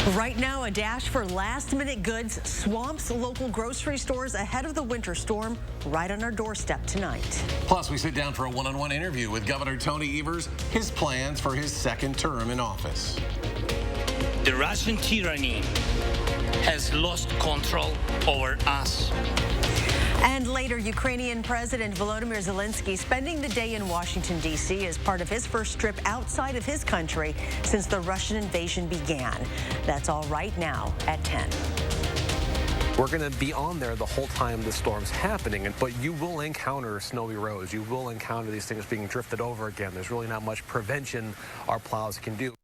Right now, a dash for last-minute goods swamps local grocery stores ahead of the winter storm right on our doorstep tonight. Plus, we sit down for a one-on-one interview with Governor Tony Evers, his plans for his second term in office. The Russian tyranny has lost control over us. And later, Ukrainian President Volodymyr Zelensky spending the day in Washington, D.C. as part of his first trip outside of his country since the Russian invasion began. That's all right now at 10. We're going to be on there the whole time the storm's happening, but you will encounter snowy roads. You will encounter these things being drifted over again. There's really not much prevention our plows can do.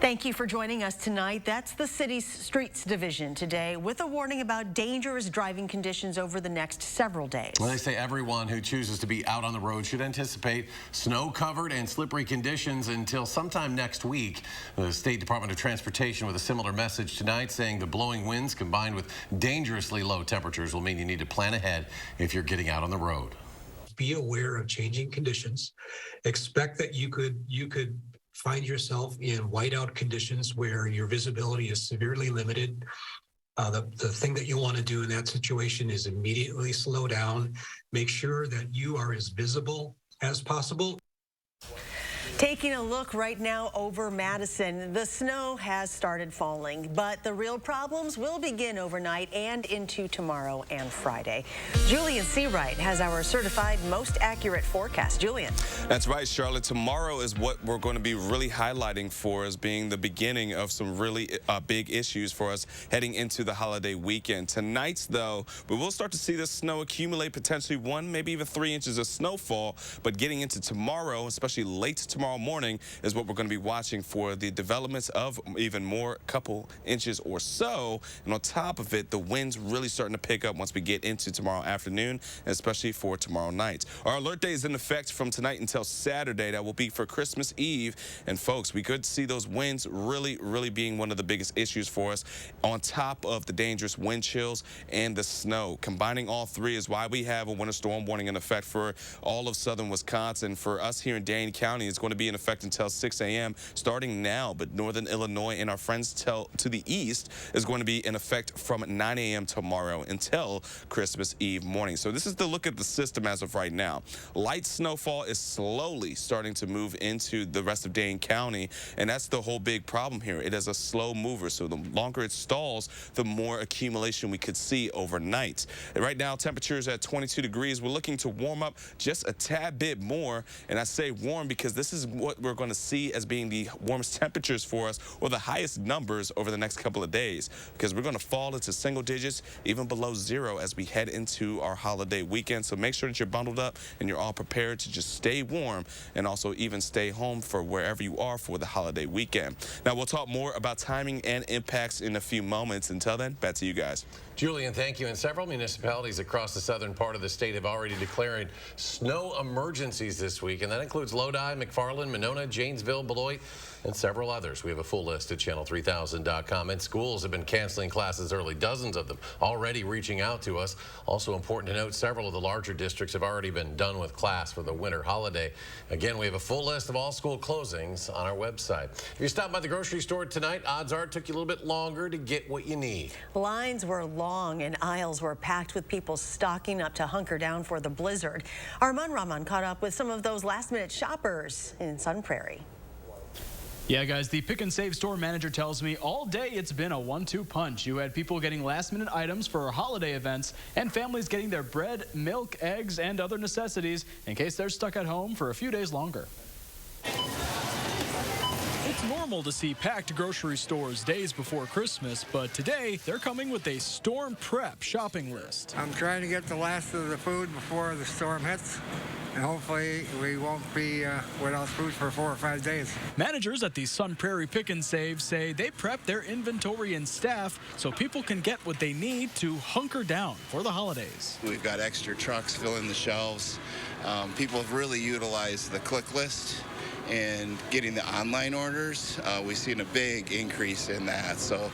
Thank you for joining us tonight. That's the city's streets division today with a warning about dangerous driving conditions over the next several days. Well, they say everyone who chooses to be out on the road should anticipate snow-covered and slippery conditions until sometime next week. The State Department of Transportation with a similar message tonight saying the blowing winds combined with dangerously low temperatures will mean you need to plan ahead if you're getting out on the road. Be aware of changing conditions. Expect that you could find yourself in whiteout conditions where your visibility is severely limited. The thing that you want to do in that situation is immediately slow down. Make sure that you are as visible as possible. Taking a look right now over Madison, the snow has started falling, but the real problems will begin overnight and into tomorrow and Friday. Julian Seawright has our certified most accurate forecast. Julian. That's right, Charlotte. Tomorrow is what we're going to be really highlighting for as being the beginning of some really big issues for us heading into the holiday weekend. Tonight, though, we will start to see the snow accumulate, potentially 1, maybe even 3 inches of snowfall, but getting into tomorrow, especially late tomorrow morning, is what we're going to be watching for the developments of even more couple inches or so. And on top of it, the winds really starting to pick up once we get into tomorrow afternoon, especially for tomorrow night. Our alert day is in effect from tonight until Saturday. That will be for Christmas Eve. And folks, we could see those winds really being one of the biggest issues for us, on top of the dangerous wind chills and the snow. Combining all three is why we have a winter storm warning in effect for all of southern Wisconsin. For us here in Dane County, it's going to be in effect until 6 a.m. starting now, but northern Illinois and our friends to the east is going to be in effect from 9 a.m. tomorrow until Christmas Eve morning. So this is the look at the system as of right now. Light snowfall is slowly starting to move into the rest of Dane County, and that's the whole big problem here. It is a slow mover, so the longer it stalls, the more accumulation we could see overnight. And right now, temperatures at 22 degrees. We're looking to warm up just a tad bit more, and I say warm because this is what we're going to see as being the warmest temperatures for us, or the highest numbers over the next couple of days, because we're going to fall into single digits, even below 0 as we head into our holiday weekend. So make sure that you're bundled up and you're all prepared to just stay warm and also even stay home for wherever you are for the holiday weekend. Now, we'll talk more about timing and impacts in a few moments. Until then, back to you guys. Julian, thank you. And several municipalities across the southern part of the state have already declared snow emergencies this week, and that includes Lodi, McFarland, Monona, Janesville, Beloit, and several others. We have a full list at channel3000.com. And schools have been canceling classes early, dozens of them already reaching out to us. Also important to note, several of the larger districts have already been done with class for the winter holiday. Again, we have a full list of all school closings on our website. If you stop by the grocery store tonight, odds are it took you a little bit longer to get what you need. Lines were long and aisles were packed with people stocking up to hunker down for the blizzard. Arman Rahman caught up with some of those last-minute shoppers in Sun Prairie. Yeah, guys, the Pick and Save store manager tells me all day it's been a 1-2 punch. You had people getting last-minute items for holiday events and families getting their bread, milk, eggs, and other necessities in case they're stuck at home for a few days longer. It's normal to see packed grocery stores days before Christmas, but today they're coming with a storm prep shopping list. I'm trying to get the last of the food before the storm hits, and hopefully we won't be without food for 4 or 5 days. Managers at the Sun Prairie Pick and Save say they prep their inventory and staff so people can get what they need to hunker down for the holidays. We've got extra trucks filling the shelves. People have really utilized the click list and getting the online orders. We've seen a big increase in that. So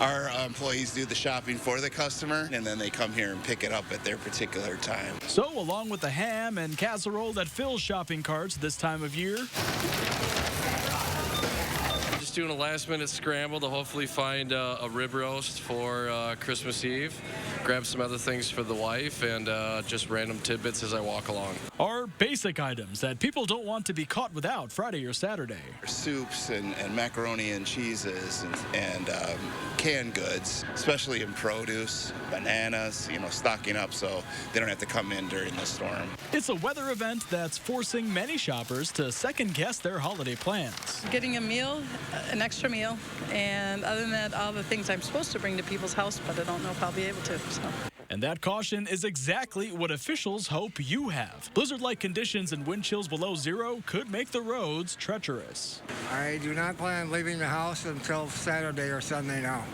our employees do the shopping for the customer, and then they come here and pick it up at their particular time. So along with the ham and casserole that fills shopping carts this time of year, just doing a last-minute scramble to hopefully find a rib roast for Christmas Eve. Grab some other things for the wife and just random tidbits as I walk along. Are basic items that people don't want to be caught without Friday or Saturday. Soups and macaroni and cheeses and canned goods, especially in produce, bananas, stocking up so they don't have to come in during the storm. It's a weather event that's forcing many shoppers to second-guess their holiday plans. Getting a meal, an extra meal, and other than that, all the things I'm supposed to bring to people's house, but I don't know if I'll be able to. So. And that caution is exactly what officials hope you have. Blizzard-like conditions and wind chills below zero could make the roads treacherous. I do not plan on leaving the house until Saturday or Sunday now.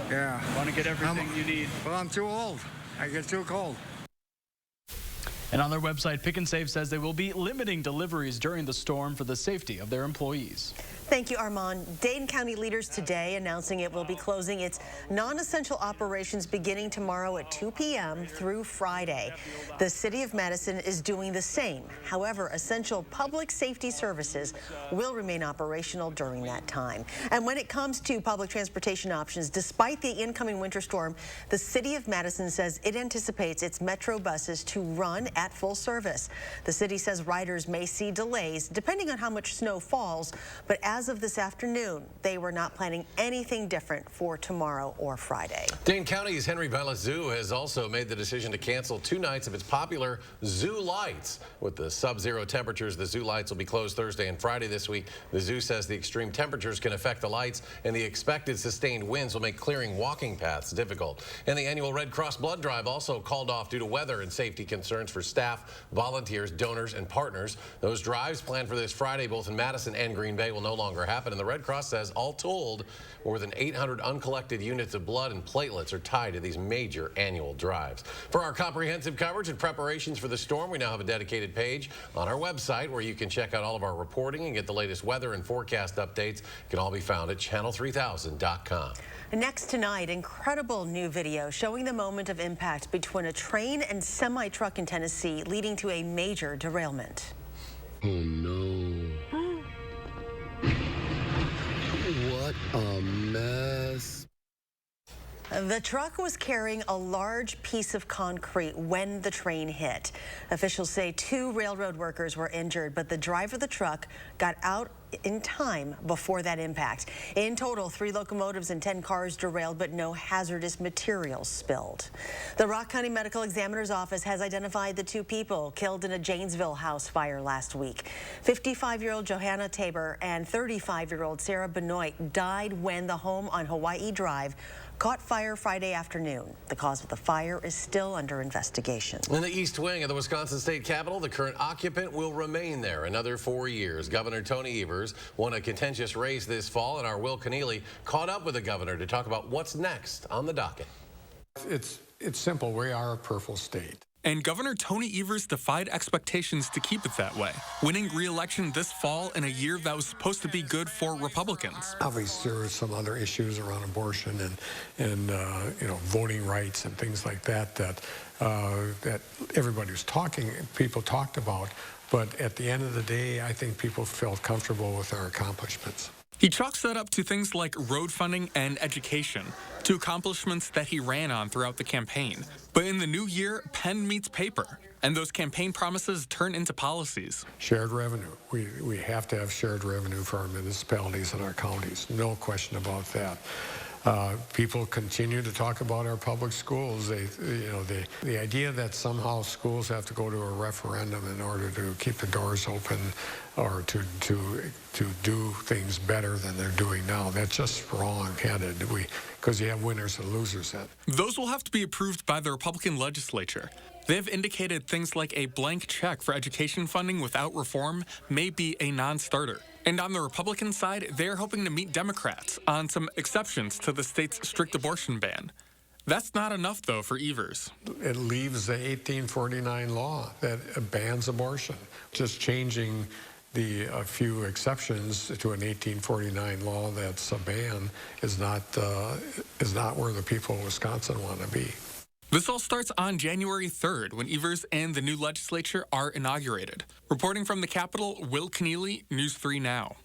Yeah. Want to get everything you need. Well, I'm too old. I get too cold. And on their website, Pick and Save says they will be limiting deliveries during the storm for the safety of their employees. Thank you, Armand. Dane County leaders today announcing it will be closing its non-essential operations beginning tomorrow at 2 p.m. through Friday. The city of Madison is doing the same. However, essential public safety services will remain operational during that time. And when it comes to public transportation options, despite the incoming winter storm, the city of Madison says it anticipates its metro buses to run at full service. The city says riders may see delays depending on how much snow falls, but as of this afternoon, they were not planning anything different for tomorrow or Friday. Dane County's Henry Vilas Zoo has also made the decision to cancel 2 nights of its popular zoo lights. With the sub-zero temperatures, the zoo lights will be closed Thursday and Friday this week. The zoo says the extreme temperatures can affect the lights, and the expected sustained winds will make clearing walking paths difficult. And the annual Red Cross blood drive also called off due to weather and safety concerns for staff, volunteers, donors, and partners. Those drives planned for this Friday, both in Madison and Green Bay, will no longer happen. And the Red Cross says, all told, more than 800 uncollected units of blood and platelets are tied to these major annual drives. For our comprehensive coverage and preparations for the storm, we now have a dedicated page on our website where you can check out all of our reporting and get the latest weather and forecast updates. It can all be found at channel3000.com. Next tonight, incredible new video showing the moment of impact between a train and semi-truck in Tennessee, leading to a major derailment. Oh no. What a mess. The truck was carrying a large piece of concrete when the train hit. Officials say 2 railroad workers were injured, but the driver of the truck got out in time before that impact. In total, 3 locomotives and 10 cars derailed, but no hazardous materials spilled. The Rock County Medical Examiner's Office has identified the 2 people killed in a Janesville house fire last week. 55-year-old Johanna Tabor and 35-year-old Sarah Benoit died when the home on Hawaii Drive caught fire Friday afternoon. The cause of the fire is still under investigation. In the East Wing of the Wisconsin State Capitol, the current occupant will remain there another 4 years. Governor Tony Evers won a contentious race this fall, and our Will Keneally caught up with the governor to talk about what's next on the docket. It's simple. We are a purple state. And Governor Tony Evers defied expectations to keep it that way, winning re-election this fall in a year that was supposed to be good for Republicans. Obviously, there are some other issues around abortion and voting rights and things like that that people talked about. But at the end of the day, I think people felt comfortable with our accomplishments. He chalks that up to things like road funding and education, 2 accomplishments that he ran on throughout the campaign. But in the new year, pen meets paper, and those campaign promises turn into policies. Shared revenue. We have to have shared revenue for our municipalities and our counties. No question about that. People continue to talk about our public schools. The idea that somehow schools have to go to a referendum in order to keep the doors open or to do things better than they're doing now, that's just wrong-headed. Because you have winners and losers then. Those will have to be approved by the Republican legislature. They've indicated things like a blank check for education funding without reform may be a non-starter. And on the Republican side, they're hoping to meet Democrats on some exceptions to the state's strict abortion ban. That's not enough, though, for Evers. It leaves the 1849 law that bans abortion. Just changing a few exceptions to an 1849 law that's a ban is not where the people of Wisconsin want to be. This all starts on January 3rd when Evers and the new legislature are inaugurated. Reporting from the Capitol, Will Keneally, News 3 Now.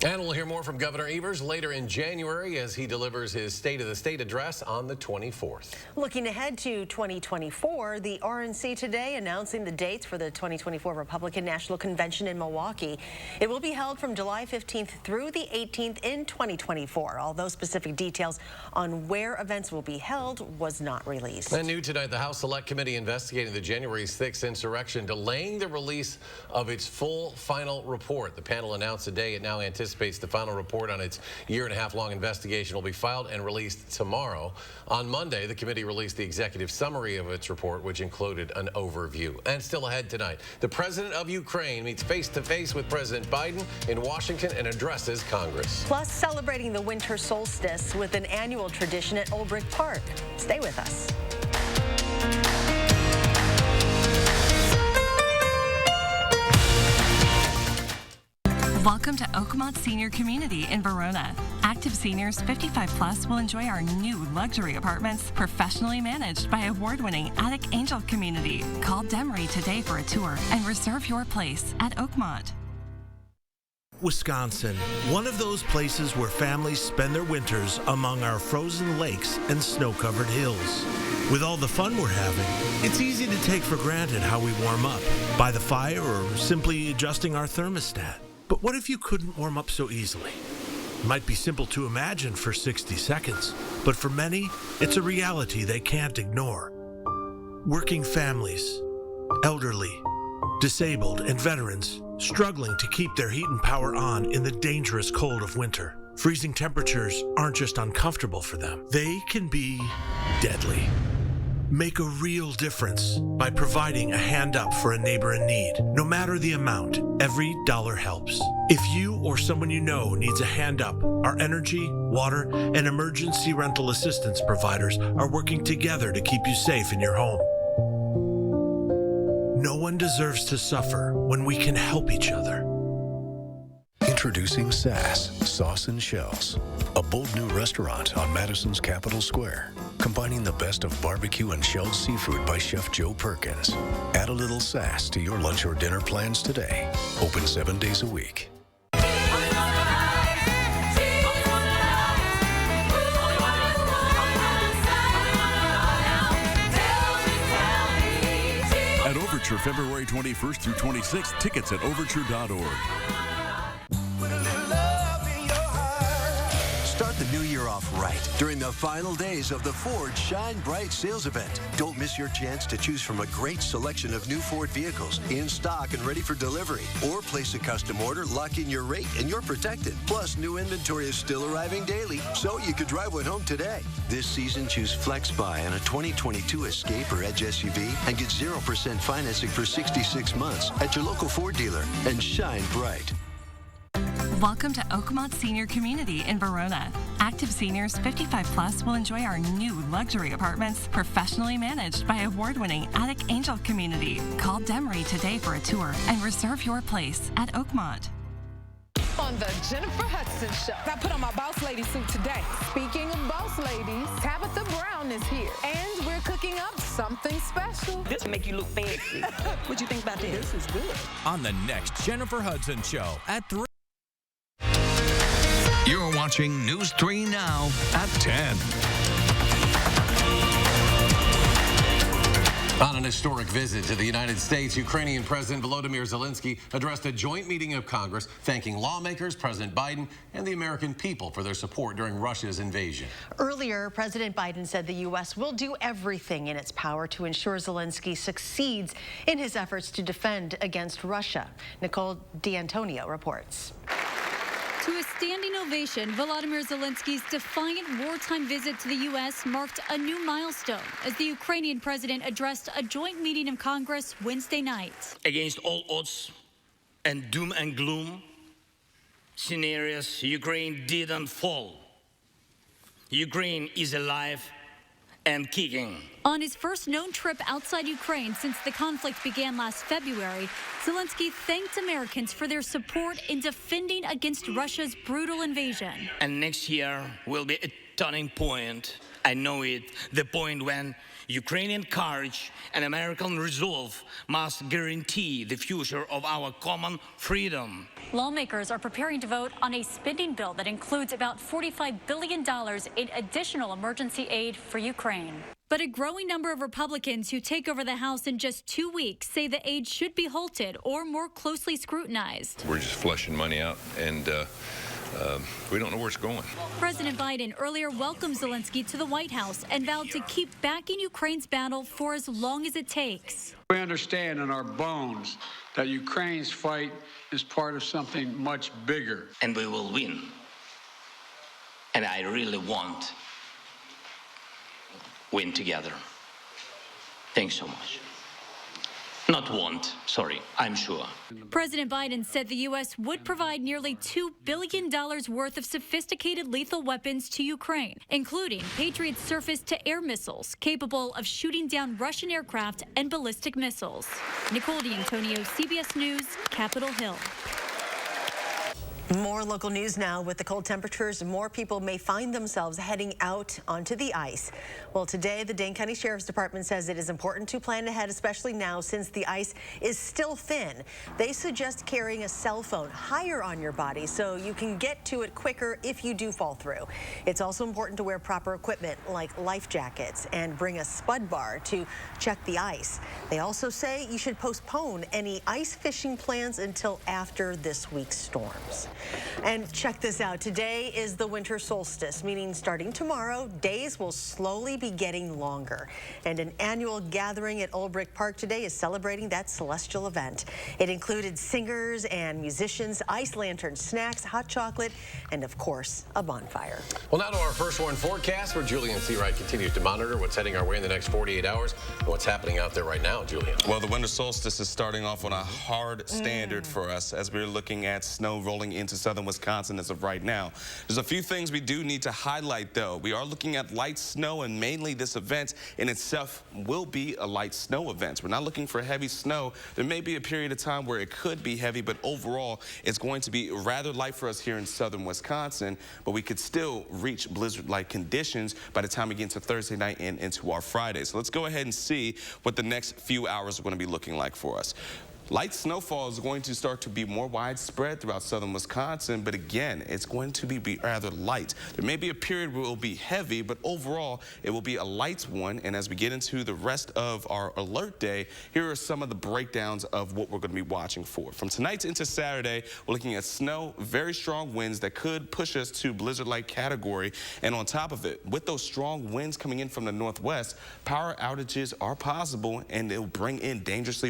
And we'll hear more from Governor Evers later in January as he delivers his State of the State address on the 24th. Looking ahead to 2024, the RNC today announcing the dates for the 2024 Republican National Convention in Milwaukee. It will be held from July 15th through the 18th in 2024. Although specific details on where events will be held was not released. And new tonight, the House Select Committee investigating the January 6th insurrection, delaying the release of its full final report. The panel announced today it now anticipates the final report on its year-and-a-half-long investigation will be filed and released tomorrow. On Monday, the committee released the executive summary of its report, which included an overview. And still ahead tonight, the president of Ukraine meets face-to-face with President Biden in Washington and addresses Congress. Plus, celebrating the winter solstice with an annual tradition at Old Brick Park. Stay with us. Welcome to Oakmont Senior Community in Verona. Active seniors 55 plus will enjoy our new luxury apartments, professionally managed by award-winning Attic Angel Community. Call Demery today for a tour and reserve your place at Oakmont. Wisconsin, one of those places where families spend their winters among our frozen lakes and snow-covered hills. With all the fun we're having, it's easy to take for granted how we warm up, by the fire or simply adjusting our thermostat. But what if you couldn't warm up so easily? It might be simple to imagine for 60 seconds, but for many, it's a reality they can't ignore. Working families, elderly, disabled, and veterans struggling to keep their heat and power on in the dangerous cold of winter. Freezing temperatures aren't just uncomfortable for them, they can be deadly. Make a real difference by providing a hand up for a neighbor in need. No matter the amount, every dollar helps. If you or someone you know needs a hand up, our energy, water, and emergency rental assistance providers are working together to keep you safe in your home. No one deserves to suffer when we can help each other. Introducing Sass Sauce and Shells, a bold new restaurant on Madison's Capitol Square, combining the best of barbecue and shelled seafood by Chef Joe Perkins. Add a little sass to your lunch or dinner plans today. Open 7 days a week. At Overture, February 21st through 26th, tickets at overture.org. Start the new year off right during the final days of the Ford Shine Bright sales event. Don't miss your chance to choose from a great selection of new Ford vehicles in stock and ready for delivery. Or place a custom order, lock in your rate, and you're protected. Plus, new inventory is still arriving daily, so you could drive one home today. This season, choose Flex Buy on a 2022 Escape or Edge SUV and get 0% financing for 66 months at your local Ford dealer and shine bright. Welcome to Oakmont Senior Community in Verona. Active seniors 55 plus will enjoy our new luxury apartments, professionally managed by award-winning Attic Angel Community. Call Demery today for a tour and reserve your place at Oakmont. On the Jennifer Hudson Show. I put on my boss lady suit today. Speaking of boss ladies, Tabitha Brown is here. And we're cooking up something special. This will make you look fancy. What'd you think about this? This is good. On the next Jennifer Hudson Show at 3. You're watching News 3 Now at 10. On an historic visit to the United States, Ukrainian President Volodymyr Zelensky addressed a joint meeting of Congress, thanking lawmakers, President Biden, and the American people for their support during Russia's invasion. Earlier, President Biden said the U.S. will do everything in its power to ensure Zelensky succeeds in his efforts to defend against Russia. Nicole D'Antonio reports. To a standing ovation, Volodymyr Zelensky's defiant wartime visit to the U.S. marked a new milestone as the Ukrainian president addressed a joint meeting of Congress Wednesday night. Against all odds and doom and gloom scenarios, Ukraine didn't fall. Ukraine is alive and kicking. On his first known trip outside Ukraine since the conflict began last February, Zelensky thanked Americans for their support in defending against Russia's brutal invasion. And next year will be a turning point. I know it, the point when Ukrainian courage and American resolve must guarantee the future of our common freedom. Lawmakers are preparing to vote on a spending bill that includes about $45 billion in additional emergency aid for Ukraine. But a growing number of Republicans who take over the House in just 2 weeks say the aid should be halted or more closely scrutinized. We're just flushing money out, and we don't know where it's going. President Biden earlier welcomed Zelensky to the White House and vowed to keep backing Ukraine's battle for as long as it takes. We understand in our bones that Ukraine's fight is part of something much bigger. And we will win. And I really want win together. Thanks so much. Not want, sorry, I'm sure. President Biden said the U.S. would provide nearly $2 billion worth of sophisticated lethal weapons to Ukraine, including Patriot surface-to-air missiles capable of shooting down Russian aircraft and ballistic missiles. Nicole D'Antonio, CBS News, Capitol Hill. More local news now. With the cold temperatures, more people may find themselves heading out onto the ice. Well, today, the Dane County Sheriff's Department says it is important to plan ahead, especially now since the ice is still thin. They suggest carrying a cell phone higher on your body so you can get to it quicker if you do fall through. It's also important to wear proper equipment like life jackets and bring a spud bar to check the ice. They also say you should postpone any ice fishing plans until after this week's storms. And check this out. Today is the winter solstice, meaning starting tomorrow, days will slowly be getting longer. And an annual gathering at Old Brick Park today is celebrating that celestial event. It included singers and musicians, ice lanterns, snacks, hot chocolate, and of course, a bonfire. Well, now to our first warn forecast, where Julian Seawright continues to monitor what's heading our way in the next 48 hours and what's happening out there right now, Julian. Well, the winter solstice is starting off on a hard standard for us as we're looking at snow rolling into southern Wisconsin as of right now. There's a few things we do need to highlight, though. We are looking at light snow, and mainly this event in itself will be a light snow event. We're not looking for heavy snow. There may be a period of time where it could be heavy, but overall, it's going to be rather light for us here in southern Wisconsin, but we could still reach blizzard-like conditions by the time we get into Thursday night and into our Friday. So let's go ahead and see what the next few hours are going to be looking like for us. Light snowfall is going to start to be more widespread throughout southern Wisconsin, but again, it's going to be rather light. There may be a period where it will be heavy, but overall, it will be a light one. And as we get into the rest of our alert day, here are some of the breakdowns of what we're going to be watching for. From tonight into Saturday, we're looking at snow, very strong winds that could push us to blizzard-like category. And on top of it, with those strong winds coming in from the northwest, power outages are possible, and it'll bring in dangerous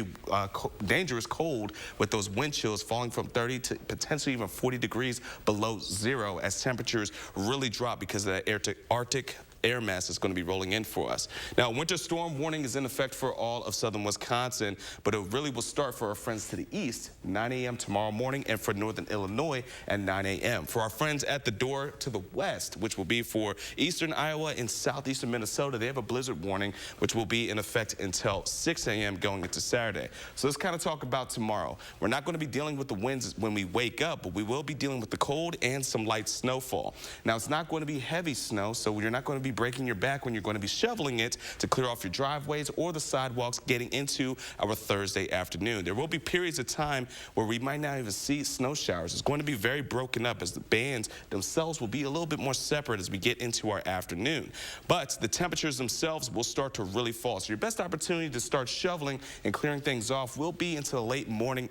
cold with those wind chills falling from 30 to potentially even 40 degrees below zero as temperatures really drop because of that Arctic air mass is going to be rolling in for us. Now, winter storm warning is in effect for all of southern Wisconsin, but it really will start for our friends to the east, 9 a.m. tomorrow morning, and for northern Illinois at 9 a.m. For our friends at the door to the west, which will be for eastern Iowa and southeastern Minnesota, they have a blizzard warning, which will be in effect until 6 a.m. going into Saturday. So let's kind of talk about tomorrow. We're not going to be dealing with the winds when we wake up, but we will be dealing with the cold and some light snowfall. Now, it's not going to be heavy snow, so you're not going to be breaking your back when you're going to be shoveling it to clear off your driveways or the sidewalks getting into our Thursday afternoon. There will be periods of time where we might not even see snow showers. It's going to be very broken up as the bands themselves will be a little bit more separate as we get into our afternoon. But the temperatures themselves will start to really fall. So your best opportunity to start shoveling and clearing things off will be into the late morning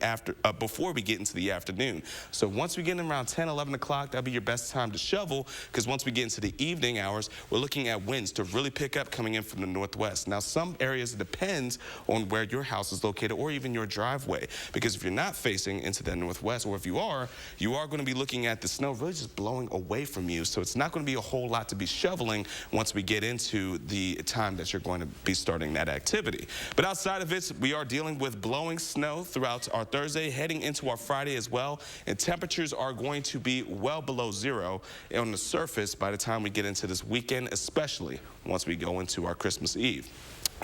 before we get into the afternoon. So once we get in around 10, 11 o'clock, that'll be your best time to shovel, because once we get into the evening hours, we're looking at winds to really pick up coming in from the northwest. Now, some areas, it depends on where your house is located or even your driveway, because if you're not facing into the northwest, or if you are going to be looking at the snow really just blowing away from you. So it's not going to be a whole lot to be shoveling once we get into the time that you're going to be starting that activity. But outside of it, we are dealing with blowing snow throughout our Thursday, heading into our Friday as well, and temperatures are going to be well below zero on the surface by the time we get into this weekend, especially once we go into our Christmas Eve.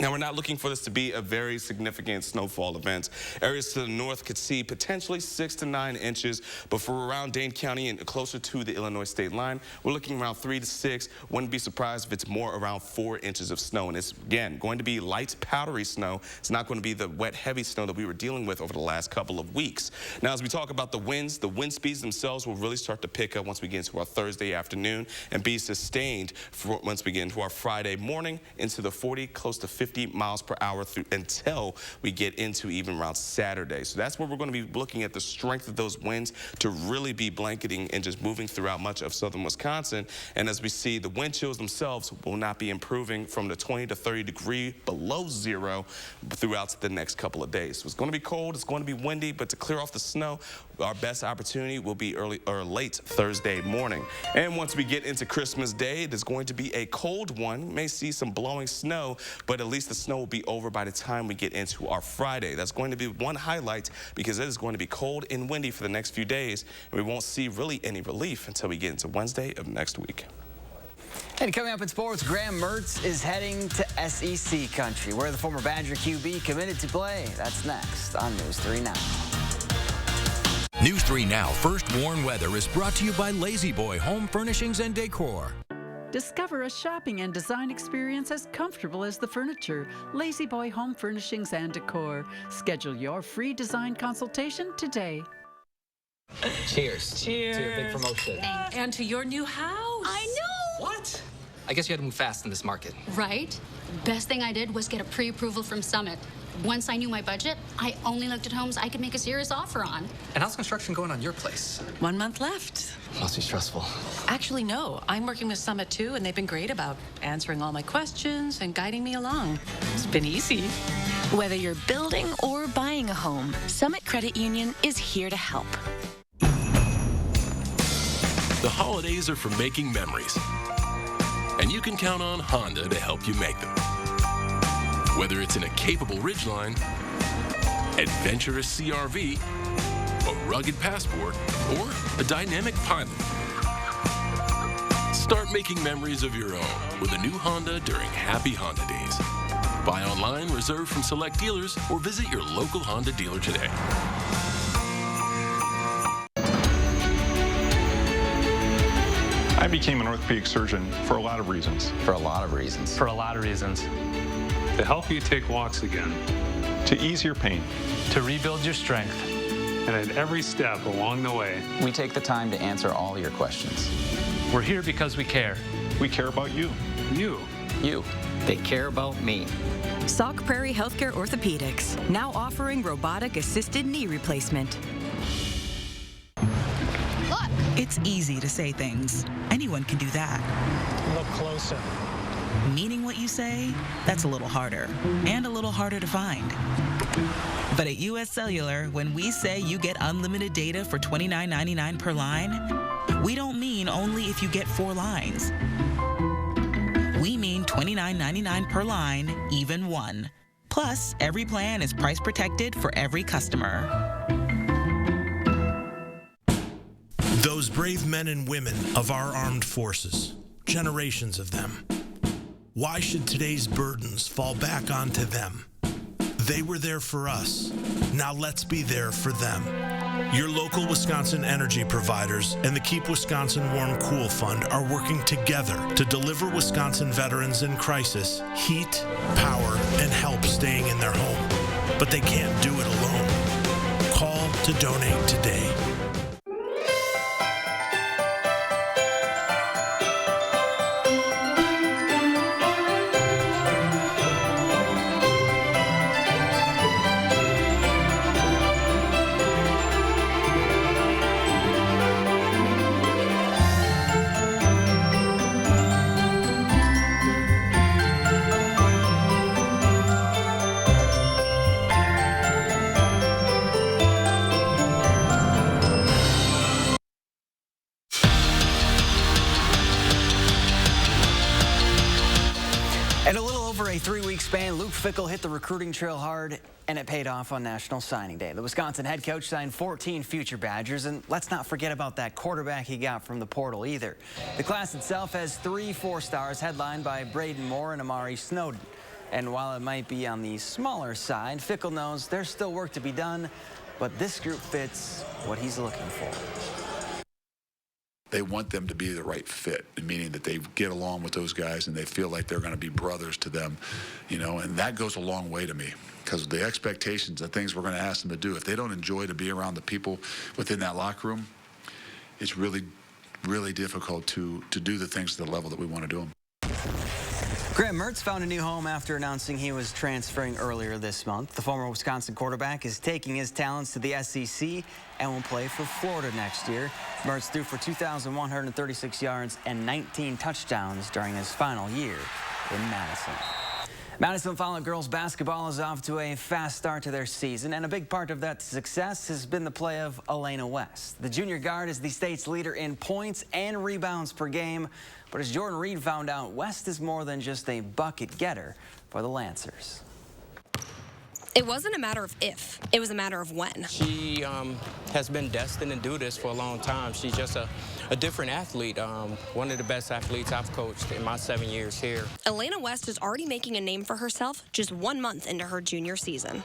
Now, we're not looking for this to be a very significant snowfall event. Areas to the north could see potentially 6 to 9 inches, but for around Dane County and closer to the Illinois state line, we're looking around 3 to 6. Wouldn't be surprised if it's more around 4 inches of snow. And it's, again, going to be light, powdery snow. It's not going to be the wet, heavy snow that we were dealing with over the last couple of weeks. Now, as we talk about the wind speeds themselves will really start to pick up once we get into our Thursday afternoon and be sustained once we get into our Friday morning into the 40, close to 50 miles per hour until we get into even around Saturday. So that's where we're going to be looking at the strength of those winds to really be blanketing and just moving throughout much of southern Wisconsin. And as we see, the wind chills themselves will not be improving from the 20 to 30 degree below zero throughout the next couple of days. So it's going to be cold, it's going to be windy, but to clear off the snow, our best opportunity will be early or late Thursday morning. And once we get into Christmas Day, it is going to be a cold one. We may see some blowing snow, but at least the snow will be over by the time we get into our Friday. That's going to be one highlight because it is going to be cold and windy for the next few days, and we won't see really any relief until we get into Wednesday of next week. And coming up in sports, Graham Mertz is heading to SEC country, where the former Badger QB committed to play. That's next on News 3 Now. News 3 Now First Warn Weather is brought to you by Lazy Boy Home Furnishings and Decor. Discover a shopping and design experience as comfortable as the furniture. Lazy Boy Home Furnishings and Decor. Schedule your free design consultation today. Cheers. Cheers. To your big promotion. And to your new house. I know. What? I guess you had to move fast in this market. Right? Best thing I did was get a pre-approval from Summit. Once I knew my budget, I only looked at homes I could make a serious offer on. And how's construction going on your place? 1 month left. Must be stressful. Actually, no. I'm working with Summit too, and they've been great about answering all my questions and guiding me along. It's been easy. Whether you're building or buying a home, Summit Credit Union is here to help. The holidays are for making memories, and you can count on Honda to help you make them. Whether it's in a capable Ridgeline, adventurous CRV, a rugged Passport, or a dynamic Pilot. Start making memories of your own with a new Honda during Happy Honda Days. Buy online, reserve from select dealers, or visit your local Honda dealer today. I became an orthopedic surgeon for a lot of reasons. For a lot of reasons. For a lot of reasons. To help you take walks again. To ease your pain. To rebuild your strength. And at every step along the way, We take the time to answer all your questions. we're here because we care. We care about you. You. You. They care about me. Sauk Prairie Healthcare Orthopedics, now offering robotic-assisted knee replacement. Look! It's easy to say things. Anyone can do that. Look closer. Meaning what you say, that's a little harder. And a little harder to find. But at US Cellular, when we say you get unlimited data for $29.99 per line, we don't mean only if you get 4 lines. We mean $29.99 per line, even 1. Plus, every plan is price protected for every customer. Those brave men and women of our armed forces, generations of them. Why should today's burdens fall back onto them? They were there for us. Now let's be there for them. Your local Wisconsin energy providers and the Keep Wisconsin Warm Cool Fund are working together to deliver Wisconsin veterans in crisis heat, power, and help staying in their home. But they can't do it alone. Call to donate today. In a little over a 3-week span, Luke Fickell hit the recruiting trail hard, and it paid off on National Signing Day. The Wisconsin head coach signed 14 future Badgers, and let's not forget about that quarterback he got from the portal either. The class itself has 3 4-stars, headlined by Braden Moore and Amari Snowden. And while it might be on the smaller side, Fickle knows there's still work to be done, but this group fits what he's looking for. They want them to be the right fit, meaning that they get along with those guys and they feel like they're going to be brothers to them, and that goes a long way to me, because the expectations, the things we're going to ask them to do, if they don't enjoy to be around the people within that locker room, it's really, really difficult to do the things to the level that we want to do them. Graham Mertz found a new home after announcing he was transferring earlier this month. The former Wisconsin quarterback is taking his talents to the SEC and will play for Florida next year. Mertz threw for 2,136 yards and 19 touchdowns during his final year in Madison. Madison Follett girls basketball is off to a fast start to their season, and a big part of that success has been the play of Elena West. The junior guard is the state's leader in points and rebounds per game, but as Jordan Reed found out, West is more than just a bucket getter for the Lancers. It wasn't a matter of if, it was a matter of when. She has been destined to do this for a long time. She's just a different athlete, one of the best athletes I've coached in my 7 years here. Elena West is already making a name for herself just 1 month into her junior season.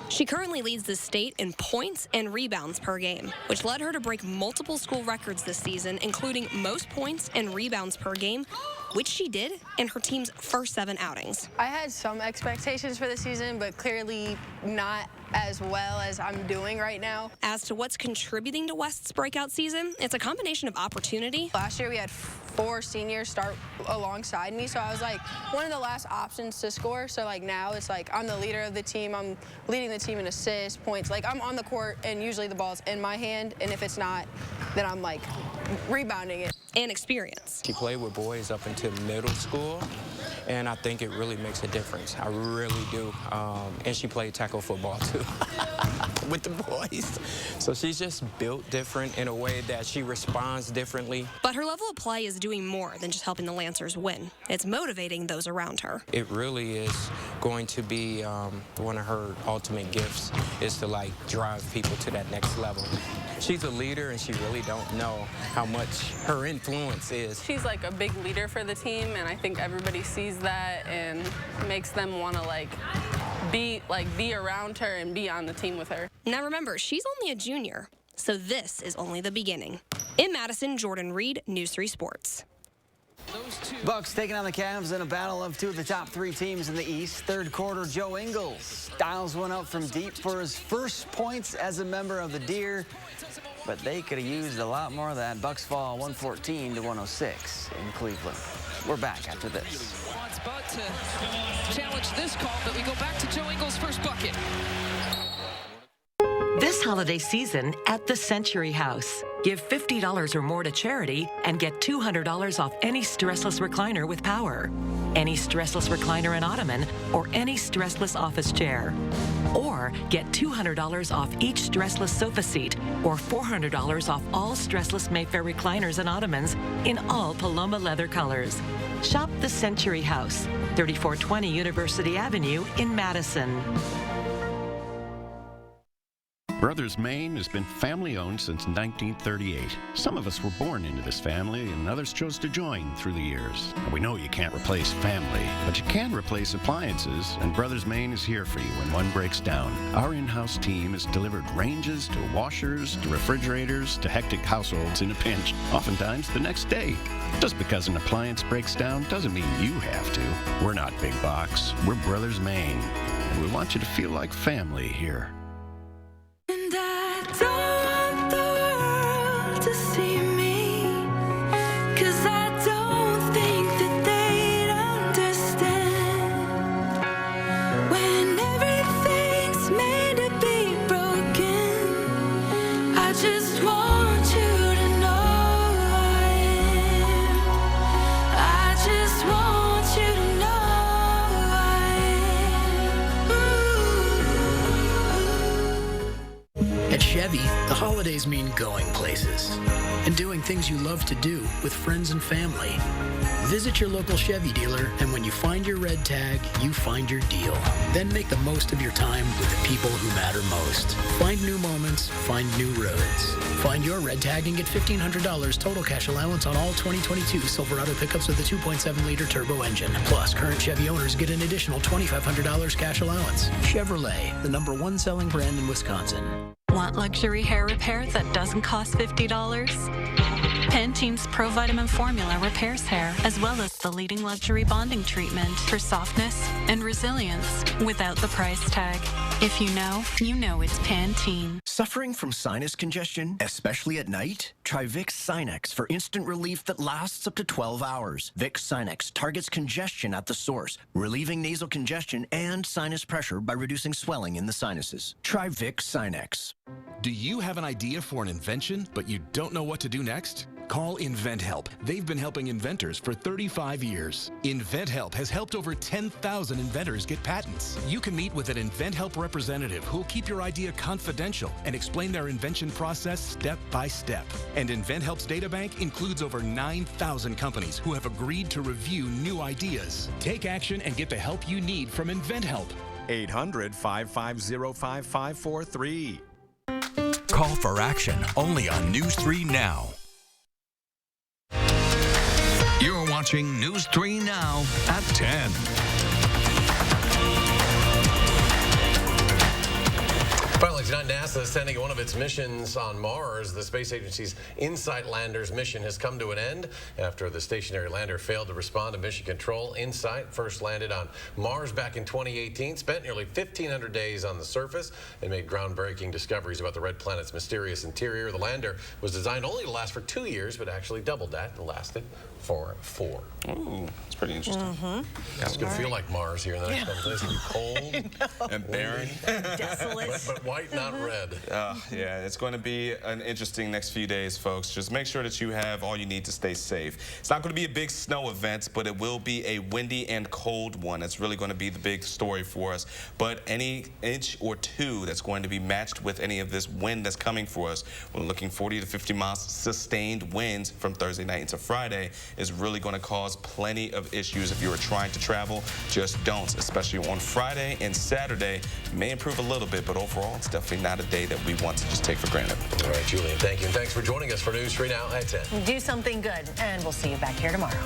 She currently leads the state in points and rebounds per game, which led her to break multiple school records this season, including most points and rebounds per game, which she did in her team's first 7 outings. I had some expectations for the season, but clearly not as well as I'm doing right now. As to what's contributing to West's breakout season, it's a combination of opportunity. Last year we had 4 seniors start alongside me, so I was like one of the last options to score. So like now it's like I'm the leader of the team, I'm leading the team in assists, points. Like I'm on the court and usually the ball's in my hand, and if it's not, then I'm like rebounding it. And experience. She played with boys up into middle school, and I think it really makes a difference. I really do. And she played tackle football too with the boys. So she's just built different in a way that she responds differently. But her level of play is doing more than just helping the Lancers win. It's motivating those around her. It really is going to be one of her ultimate gifts, is to like drive people to that next level. She's a leader, and she really don't know how much her influence is. She's like a big leader for the team, and I think everybody sees that and makes them want to be around her and be on the team with her. Now remember, she's only a junior, so this is only the beginning. In Madison, Jordan Reed, News 3 Sports. Bucks taking on the Cavs in a battle of 2 of the top 3 teams in the East. Third quarter, Joe Ingles dials one up from deep for his first points as a member of the Deer, but they could have used a lot more of that. Bucks fall 114-106 in Cleveland. We're back after this. Wants Bud to challenge this call, but we go back to Joe Ingles' first bucket. This holiday season at the Century House, give $50 or more to charity and get $200 off any stressless recliner with power, any stressless recliner and ottoman, or any stressless office chair. Or get $200 off each stressless sofa seat, or $400 off all stressless Mayfair recliners and ottomans in all Paloma leather colors. Shop the Century House, 3420 University Avenue in Madison. Brothers Maine has been family-owned since 1938. Some of us were born into this family, and others chose to join through the years. Now, we know you can't replace family, but you can replace appliances, and Brothers Maine is here for you when one breaks down. Our in-house team has delivered ranges to washers to refrigerators to hectic households in a pinch, oftentimes the next day. Just because an appliance breaks down doesn't mean you have to. We're not big box. We're Brothers Maine, and we want you to feel like family here. And I don't want the world to see me, 'cause I don't think that they'd understand when everything's made to be broken. I just want you to know I am. I just want you to know I am. Ooh. Holidays mean going places and doing things you love to do with friends and family. Visit your local Chevy dealer, and when you find your red tag, you find your deal. Then make the most of your time with the people who matter most. Find new moments, find new roads. Find your red tag and get $1,500 total cash allowance on all 2022 Silverado pickups with a 2.7-liter turbo engine. Plus, current Chevy owners get an additional $2,500 cash allowance. Chevrolet, the #1 selling brand in Wisconsin. Want luxury hair repair that doesn't cost $50? Pantene's Pro Vitamin Formula repairs hair, as well as the leading luxury bonding treatment for softness and resilience without the price tag. If you know it's Pantene. Suffering from sinus congestion, especially at night? Try Vicks Sinex for instant relief that lasts up to 12 hours. Vicks Sinex targets congestion at the source, relieving nasal congestion and sinus pressure by reducing swelling in the sinuses. Try Vicks Sinex. Do you have an idea for an invention, but you don't know what to do next? Call InventHelp. They've been helping inventors for 35 years. InventHelp has helped over 10,000 inventors get patents. You can meet with an InventHelp representative who will keep your idea confidential and explain their invention process step by step. And InventHelp's databank includes over 9,000 companies who have agreed to review new ideas. Take action and get the help you need from InventHelp. 800-550-5543. Call for action only on News 3 Now. You're watching News 3 Now at 10. Finally, tonight, NASA is sending one of its missions on Mars. The space agency's InSight lander's mission has come to an end after the stationary lander failed to respond to mission control. InSight first landed on Mars back in 2018, spent nearly 1,500 days on the surface, and made groundbreaking discoveries about the red planet's mysterious interior. The lander was designed only to last for 2 years, but actually doubled that and lasted for 4. Ooh, that's pretty interesting. It's going to feel like Mars here in the next couple days. It's going to be cold and barren. Desolate. But white, not red. Yeah, it's going to be an interesting next few days, folks. Just make sure that you have all you need to stay safe. It's not going to be a big snow event, but it will be a windy and cold one. It's really going to be the big story for us. But any inch or two that's going to be matched with any of this wind that's coming for us, we're looking 40 to 50 miles sustained winds from Thursday night into Friday, is really going to cause plenty of issues. If you are trying to travel, just don't, especially on Friday and Saturday. It may improve a little bit, but overall, it's definitely not a day that we want to just take for granted. All right, Julian, thank you. And thanks for joining us for News 3 Now at 10. Do something good, and we'll see you back here tomorrow.